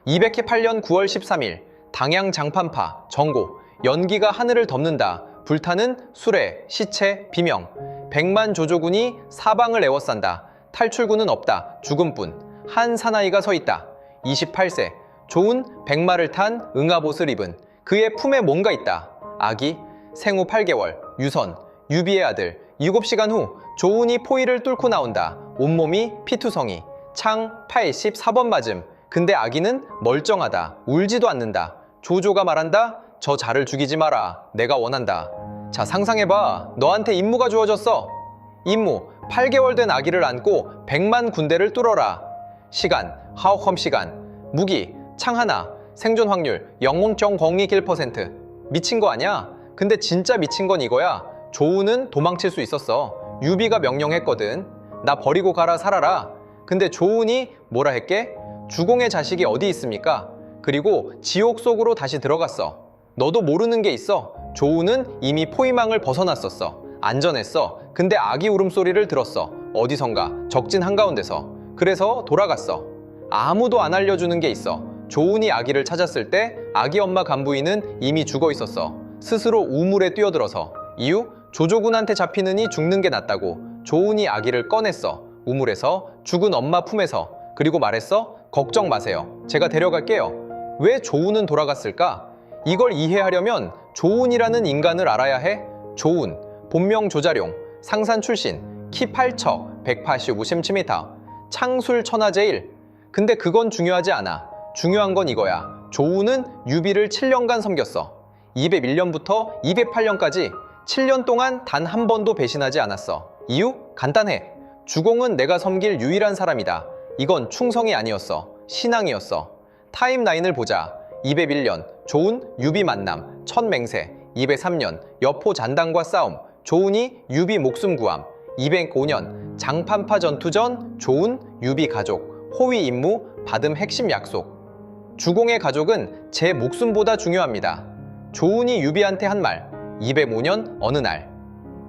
208년 9월 13일 당양 장판파 정고 연기가 하늘을 덮는다. 불타는 수레 시체 비명 100만 조조군이 사방을 에워싼다. 탈출구는 없다. 죽음뿐. 한 사나이가 서 있다. 28세 좋은 백마를 탄 응아봇을 입은 그의 품에 뭔가 있다. 아기 생후 8개월 유선 유비의 아들 7시간 후 조운이 포위를 뚫고 나온다. 온몸이 피투성이 창 84번 맞음. 근데 아기는 멀쩡하다. 울지도 않는다. 조조가 말한다. 저 자를 죽이지 마라. 내가 원한다. 자, 상상해봐. 너한테 임무가 주어졌어. 임무 8개월 된 아기를 안고 100만 군대를 뚫어라. 시간 하오컴 시간. 무기 창 하나. 생존 확률 0.021%. 미친 거 아니야? 근데 진짜 미친 건 이거야. 조운은 도망칠 수 있었어. 유비가 명령했거든. 나 버리고 가라 살아라. 근데 조운이 뭐라 했게? 주공의 자식이 어디 있습니까? 그리고 지옥 속으로 다시 들어갔어. 너도 모르는 게 있어. 조운은 이미 포위망을 벗어났었어. 안전했어. 근데 아기 울음소리를 들었어. 어디선가 적진 한가운데서. 그래서 돌아갔어. 아무도 안 알려주는 게 있어. 조운이 아기를 찾았을 때 아기 엄마 간부인은 이미 죽어 있었어. 스스로 우물에 뛰어들어서. 이유? 조조군한테 잡히느니 죽는 게 낫다고. 조운이 아기를 꺼냈어. 우물에서 죽은 엄마 품에서. 그리고 말했어. 걱정 마세요. 제가 데려갈게요. 왜 조운은 돌아갔을까? 이걸 이해하려면 조운이라는 인간을 알아야 해. 조운, 본명 조자룡, 상산 출신, 키 8척, 185cm, 창술 천하제일. 근데 그건 중요하지 않아. 중요한 건 이거야. 조운은 유비를 7년간 섬겼어. 201년부터 208년까지 7년 동안 단 한 번도 배신하지 않았어. 이유? 간단해. 주공은 내가 섬길 유일한 사람이다. 이건 충성이 아니었어. 신앙이었어. 타임라인을 보자. 201년 조운 유비 만남 첫 맹세. 203년 여포 잔당과 싸움 조운이 유비 목숨 구함. 205년 장판파 전투 전 조운 유비 가족 호위 임무 받음 핵심 약속. 주공의 가족은 제 목숨보다 중요합니다. 조운이 유비한테 한 말. 205년 어느 날.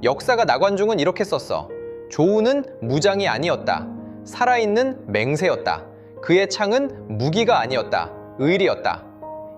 역사가 나관중은 이렇게 썼어. 조운은 무장이 아니었다. 살아있는 맹세였다. 그의 창은 무기가 아니었다. 의리였다.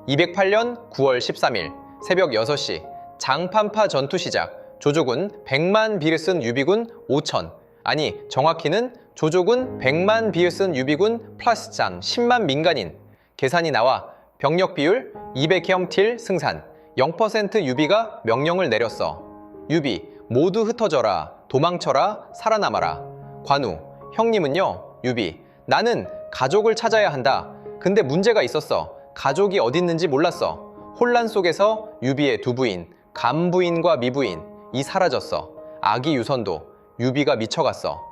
208년 9월 13일 새벽 6시 장판파 전투 시작. 조조군 100만 비를 쓴 유비군 5천. 아니 정확히는 조조군 100만 비를 쓴 유비군 플러스 장 10만 민간인. 계산이 나와. 병력 비율 200혐틸 승산 0% 유비가 명령을 내렸어. 유비 모두 흩어져라. 도망쳐라. 살아남아라. 관우 형님은요? 유비 나는 가족을 찾아야 한다. 근데 문제가 있었어. 가족이 어디 있는지 몰랐어. 혼란 속에서 유비의 두 부인 간부인과 미부인이 사라졌어. 아기 유선도. 유비가 미쳐갔어.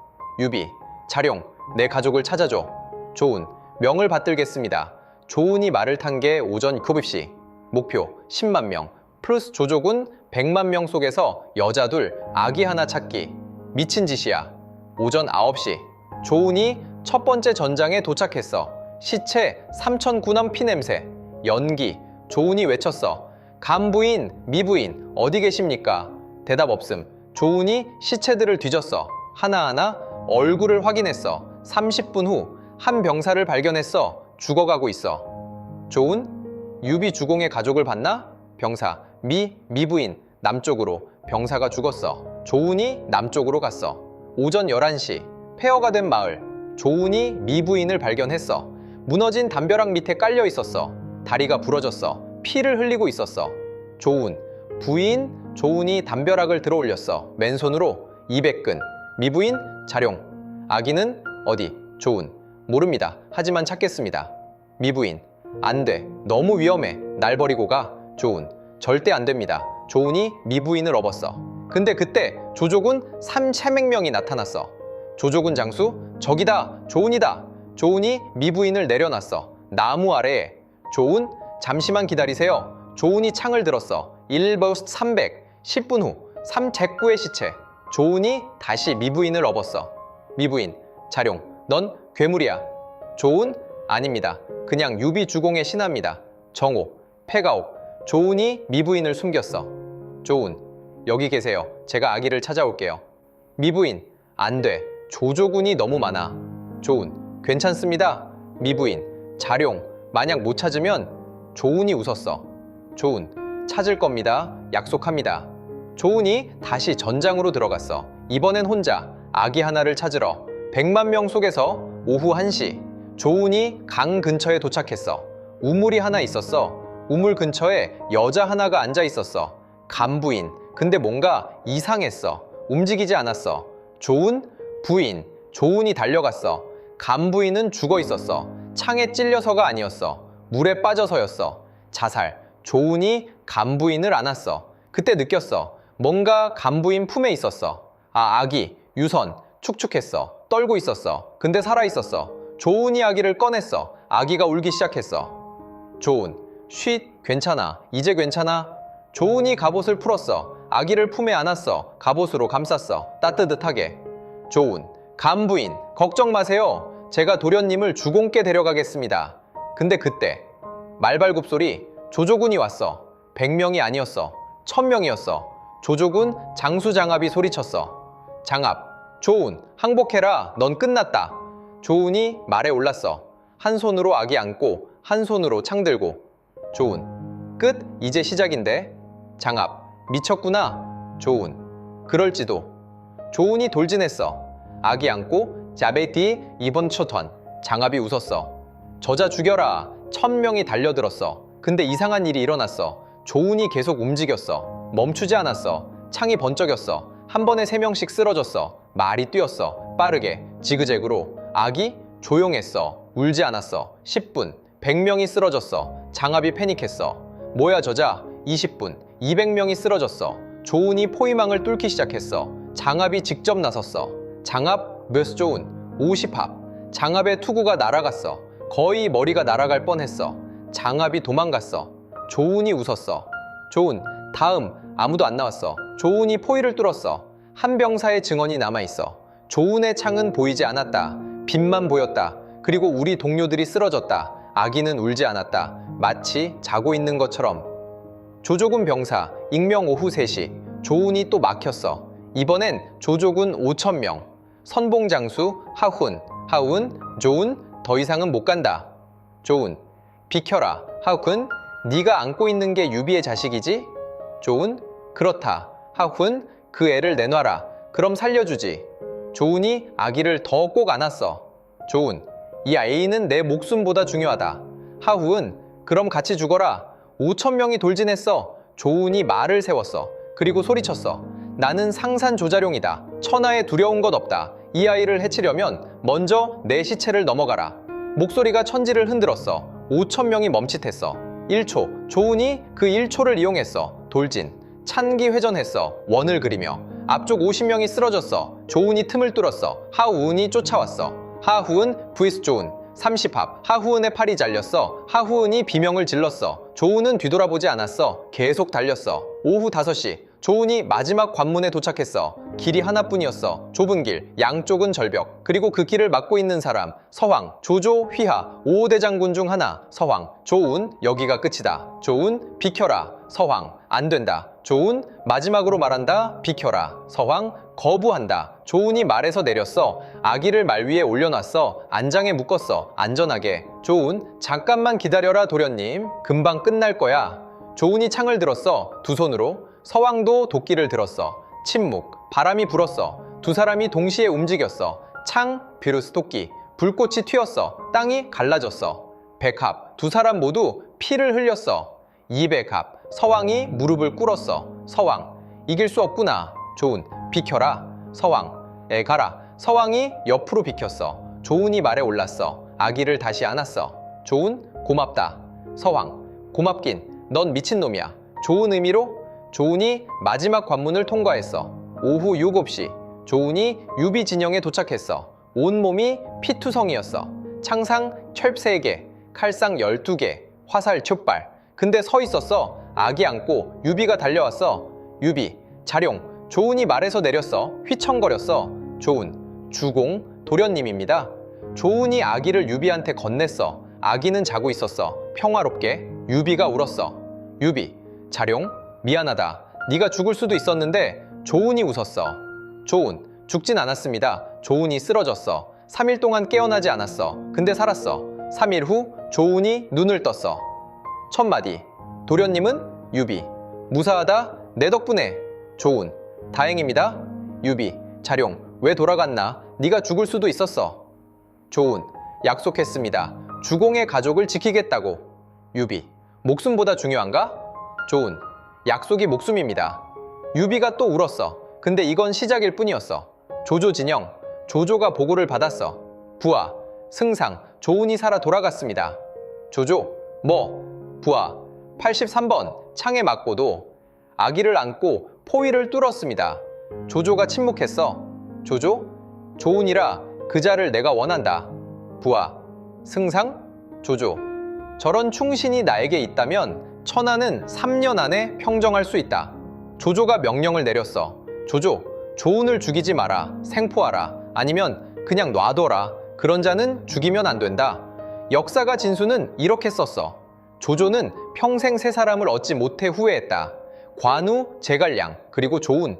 유비 자룡 내 가족을 찾아줘. 조운 명을 받들겠습니다. 조운이 말을 탄 게 오전 9시. 목표 10만 명 플러스 조조군 100만 명 속에서 여자 둘 아기 하나 찾기. 미친 짓이야. 오전 9시 조운이 첫 번째 전장에 도착했어. 시체 3,000군함 피냄새. 연기. 조운이 외쳤어. 간부인, 미부인 어디 계십니까? 대답 없음. 조운이 시체들을 뒤졌어. 하나하나 얼굴을 확인했어. 30분 후 한 병사를 발견했어. 죽어가고 있어. 조운? 유비 주공의 가족을 봤나? 병사. 미부인 남쪽으로. 병사가 죽었어. 조운이 남쪽으로 갔어. 오전 11시 폐허가 된 마을. 조운이 미부인을 발견했어. 무너진 담벼락 밑에 깔려 있었어. 다리가 부러졌어. 피를 흘리고 있었어. 조운 부인 조운이 담벼락을 들어 올렸어. 맨손으로 200근. 미부인 자룡. 아기는 어디? 조운 모릅니다. 하지만 찾겠습니다. 미부인 안 돼. 너무 위험해. 날 버리고 가. 조운 절대 안 됩니다. 조운이 미부인을 업었어. 근데 그때 조조군 3,000명이 나타났어. 조조군 장수 저기다. 조운이다. 조운이 미부인을 내려놨어. 나무 아래에. 조운 잠시만 기다리세요. 조운이 창을 들었어. 1버스트 300. 10분 후 삼제구의 시체. 조운이 다시 미부인을 업었어. 미부인 자룡 넌 괴물이야. 조운 아닙니다. 그냥 유비 주공의 신하입니다. 정옥 폐가옥. 조운이 미부인을 숨겼어. 조운 여기 계세요. 제가 아기를 찾아올게요. 미부인 안 돼. 조조군이 너무 많아. 조운 괜찮습니다. 미부인 자룡 만약 못 찾으면 조은이 웃었어. 조은, 찾을 겁니다. 약속합니다. 조은이 다시 전장으로 들어갔어. 이번엔 혼자 아기 하나를 찾으러 100만 명 속에서 오후 1시 조은이 강 근처에 도착했어. 우물이 하나 있었어. 우물 근처에 여자 하나가 앉아 있었어. 간부인. 근데 뭔가 이상했어. 움직이지 않았어. 조은, 부인. 조은이 달려갔어. 간부인은 죽어 있었어. 창에 찔려서가 아니었어. 물에 빠져서였어. 자살. 조은이 간부인을 안았어. 그때 느꼈어. 뭔가 간부인 품에 있었어. 아기, 유선, 축축했어. 떨고 있었어. 근데 살아있었어. 조은이 아기를 꺼냈어. 아기가 울기 시작했어. 조은, 쉿, 괜찮아. 이제 괜찮아. 조은이 갑옷을 풀었어. 아기를 품에 안았어. 갑옷으로 감쌌어. 따뜻하게. 조은, 간부인, 걱정 마세요. 제가 도련님을 주공께 데려가겠습니다. 근데 그때 말발굽 소리. 조조군이 왔어. 100명이 아니었어. 1000명이었어. 조조군 장수장압이 소리쳤어. 장압, 조은, 항복해라. 넌 끝났다. 조은이 말에 올랐어. 한 손으로 아기 안고 한 손으로 창 들고. 조은, 끝? 이제 시작인데. 장압, 미쳤구나. 조은, 그럴지도. 조은이 돌진했어. 아기 안고 자베티 이번 초턴. 장압이 웃었어. 저자 죽여라. 1000명이 달려들었어. 근데 이상한 일이 일어났어. 조은이 계속 움직였어. 멈추지 않았어. 창이 번쩍였어. 한 번에 3명씩 쓰러졌어. 말이 뛰었어. 빠르게 지그재그로. 아기 조용했어. 울지 않았어. 10분 100명이 쓰러졌어. 장압이 패닉했어. 뭐야 저자. 20분 200명이 쓰러졌어. 조은이 포위망을 뚫기 시작했어. 장압이 직접 나섰어. 장압 몇 조은 50합. 장압의 투구가 날아갔어. 거의 머리가 날아갈 뻔했어. 장압이 도망갔어. 조은이 웃었어. 조은, 다음. 아무도 안 나왔어. 조은이 포위를 뚫었어. 한 병사의 증언이 남아있어. 조은의 창은 보이지 않았다. 빛만 보였다. 그리고 우리 동료들이 쓰러졌다. 아기는 울지 않았다. 마치 자고 있는 것처럼. 조조군 병사, 익명 오후 3시. 조은이 또 막혔어. 이번엔 조조군 5000명. 선봉장수 하훈. 하훈, 조은, 더 이상은 못 간다. 조은, 비켜라. 하훈, 네가 안고 있는 게 유비의 자식이지? 조은, 그렇다. 하훈, 그 애를 내놔라. 그럼 살려주지. 조은이 아기를 더 꼭 안았어. 조은, 이 아이는 내 목숨보다 중요하다. 하훈, 그럼 같이 죽어라. 5000명이 돌진했어. 조은이 말을 세웠어. 그리고 소리쳤어. 나는 상산조자룡이다. 천하에 두려운 것 없다. 이 아이를 해치려면 먼저 내 시체를 넘어가라. 목소리가 천지를 흔들었어. 5000명이 멈칫했어. 1초. 조은이 그 1초를 이용했어. 돌진. 찬기 회전했어. 원을 그리며. 앞쪽 50명이 쓰러졌어. 조은이 틈을 뚫었어. 하우은이 쫓아왔어. 하후은 vs 조은. 30합. 하후은의 팔이 잘렸어. 하후은이 비명을 질렀어. 조은은 뒤돌아보지 않았어. 계속 달렸어. 오후 5시. 조은이 마지막 관문에 도착했어. 길이 하나뿐이었어. 좁은 길, 양쪽은 절벽. 그리고 그 길을 막고 있는 사람. 서황, 조조, 휘하, 5대 장군 중 하나. 서황, 조은, 여기가 끝이다. 조은, 비켜라. 서황, 안 된다. 조은, 마지막으로 말한다. 비켜라. 서황, 거부한다. 조은이 말에서 내렸어. 아기를 말 위에 올려놨어. 안장에 묶었어. 안전하게. 조은, 잠깐만 기다려라 도련님. 금방 끝날 거야. 조은이 창을 들었어. 두 손으로. 서황도 도끼를 들었어. 침묵. 바람이 불었어. 두 사람이 동시에 움직였어. 창, 비루스 도끼. 불꽃이 튀었어. 땅이 갈라졌어. 100합. 두 사람 모두 피를 흘렸어. 200합. 서황이 무릎을 꿇었어. 서황. 이길 수 없구나. 조은. 비켜라. 서황. 가라. 서황이 옆으로 비켰어. 조은이 말에 올랐어. 아기를 다시 안았어. 조은. 고맙다. 서황. 고맙긴. 넌 미친놈이야. 좋은 의미로? 조은이 마지막 관문을 통과했어. 오후 7시. 조은이 유비 진영에 도착했어. 온몸이 피투성이었어. 창상 철 3개, 칼상 12개, 화살 촛발. 근데 서 있었어. 아기 안고 유비가 달려왔어. 유비, 자룡. 조은이 말에서 내렸어. 휘청거렸어. 조은, 주공, 도련님입니다. 조은이 아기를 유비한테 건넸어. 아기는 자고 있었어. 평화롭게. 유비가 울었어. 유비, 자룡, 미안하다. 네가 죽을 수도 있었는데. 조은이 웃었어. 조은, 죽진 않았습니다. 조은이 쓰러졌어. 3일 동안 깨어나지 않았어. 근데 살았어. 3일 후 조운이 눈을 떴어. 첫마디. 도련님은? 유비. 무사하다. 내 덕분에. 조운. 다행입니다. 유비. 자룡, 왜 돌아갔나? 네가 죽을 수도 있었어. 조운. 약속했습니다. 주공의 가족을 지키겠다고. 유비. 목숨보다 중요한가? 조운. 약속이 목숨입니다. 유비가 또 울었어. 근데 이건 시작일 뿐이었어. 조조 진영. 조조가 보고를 받았어. 부하. 승상. 조운이 살아 돌아갔습니다. 조조. 뭐? 부하. 83번 창에 맞고도 아기를 안고 포위를 뚫었습니다. 조조가 침묵했어. 조조? 조운이라 그자를 내가 원한다. 부하. 승상? 조조. 저런 충신이 나에게 있다면 천하는 3년 안에 평정할 수 있다. 조조가 명령을 내렸어. 조조, 조운을 죽이지 마라. 생포하라. 아니면 그냥 놔둬라. 그런 자는 죽이면 안 된다. 역사가 진수는 이렇게 썼어. 조조는 평생 세 사람을 얻지 못해 후회했다. 관우, 제갈량, 그리고 조운.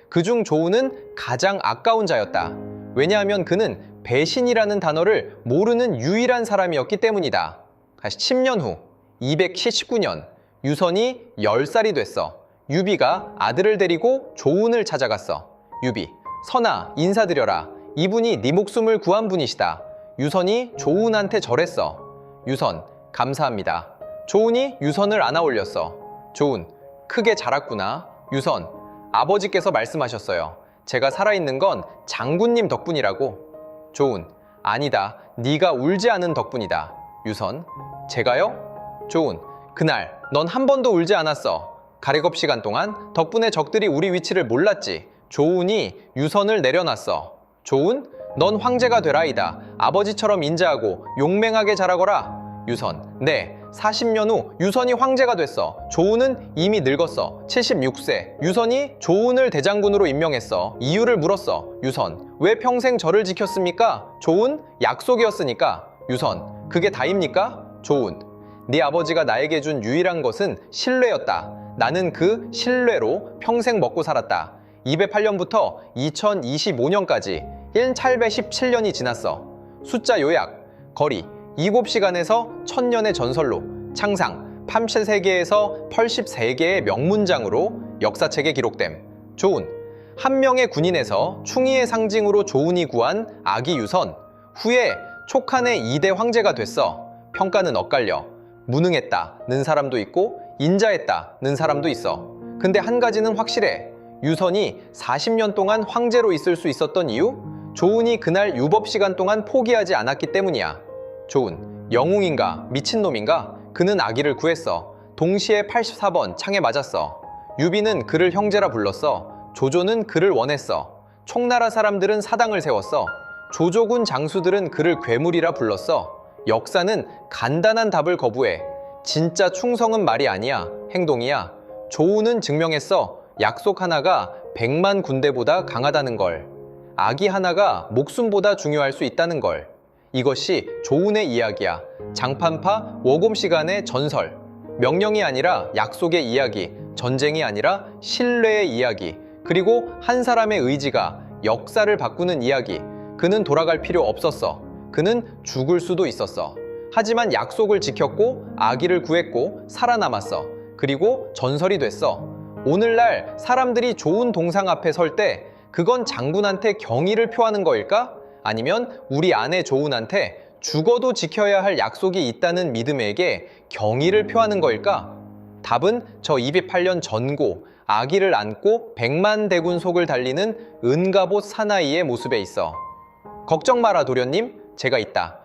그중 조운은 가장 아까운 자였다. 왜냐하면 그는 배신이라는 단어를 모르는 유일한 사람이었기 때문이다. 다시 10년 후 279년 유선이 10살이 됐어. 유비가 아들을 데리고 조운을 찾아갔어. 유비. 선아, 인사드려라. 이분이 네 목숨을 구한 분이시다. 유선이 조운한테 절했어. 유선. 감사합니다. 조운이 유선을 안아 올렸어. 조운. 크게 자랐구나. 유선. 아버지께서 말씀하셨어요. 제가 살아있는 건 장군님 덕분이라고. 조운. 아니다. 네가 울지 않은 덕분이다. 유선. 제가요? 조운. 그날 넌 한 번도 울지 않았어. 가래겁 시간 동안 덕분에 적들이 우리 위치를 몰랐지. 조운이 유선을 내려놨어. 조운. 넌 황제가 되라이다. 아버지처럼 인자하고 용맹하게 자라거라. 유선. 네. 40년 후 유선이 황제가 됐어. 조운은 이미 늙었어. 76세. 유선이 조운을 대장군으로 임명했어. 이유를 물었어. 유선. 왜 평생 저를 지켰습니까? 조운. 약속이었으니까. 유선. 그게 다입니까? 조운. 네 아버지가 나에게 준 유일한 것은 신뢰였다. 나는 그 신뢰로 평생 먹고 살았다. 208년부터 2025년까지 1817년이 지났어. 숫자 요약. 거리 7시간에서 1000년의 전설로, 창상 83개에서 83개의 명문장으로 역사책에 기록됨. 조운. 한 명의 군인에서 충의의 상징으로 조운이 구한 아기 유선. 후에 촉한의 2대 황제가 됐어. 평가는 엇갈려. 무능했다는 사람도 있고 인자했다는 사람도 있어. 근데 한 가지는 확실해. 유선이 40년 동안 황제로 있을 수 있었던 이유? 조운이 그날 유법 시간 동안 포기하지 않았기 때문이야. 조운. 영웅인가 미친놈인가? 그는 아기를 구했어. 동시에 84번 창에 맞았어. 유비는 그를 형제라 불렀어. 조조는 그를 원했어. 총나라 사람들은 사당을 세웠어. 조조군 장수들은 그를 괴물이라 불렀어. 역사는 간단한 답을 거부해. 진짜 충성은 말이 아니야. 행동이야. 조운은 증명했어. 약속 하나가 100만 군대보다 강하다는 걸. 아기 하나가 목숨보다 중요할 수 있다는 걸. 이것이 조운의 이야기야. 장판파 워곰 시간의 전설. 명령이 아니라 약속의 이야기. 전쟁이 아니라 신뢰의 이야기. 그리고 한 사람의 의지가 역사를 바꾸는 이야기. 그는 돌아갈 필요 없었어. 그는 죽을 수도 있었어. 하지만 약속을 지켰고 아기를 구했고 살아남았어. 그리고 전설이 됐어. 오늘날 사람들이 조운 동상 앞에 설 때 그건 장군한테 경의를 표하는 거일까? 아니면 우리 아내 조운한테 죽어도 지켜야 할 약속이 있다는 믿음에게 경의를 표하는 거일까? 답은 저 208년 전고, 아기를 안고 100만 대군 속을 달리는 은갑옷 사나이의 모습에 있어. 걱정 마라 도련님, 제가 있다.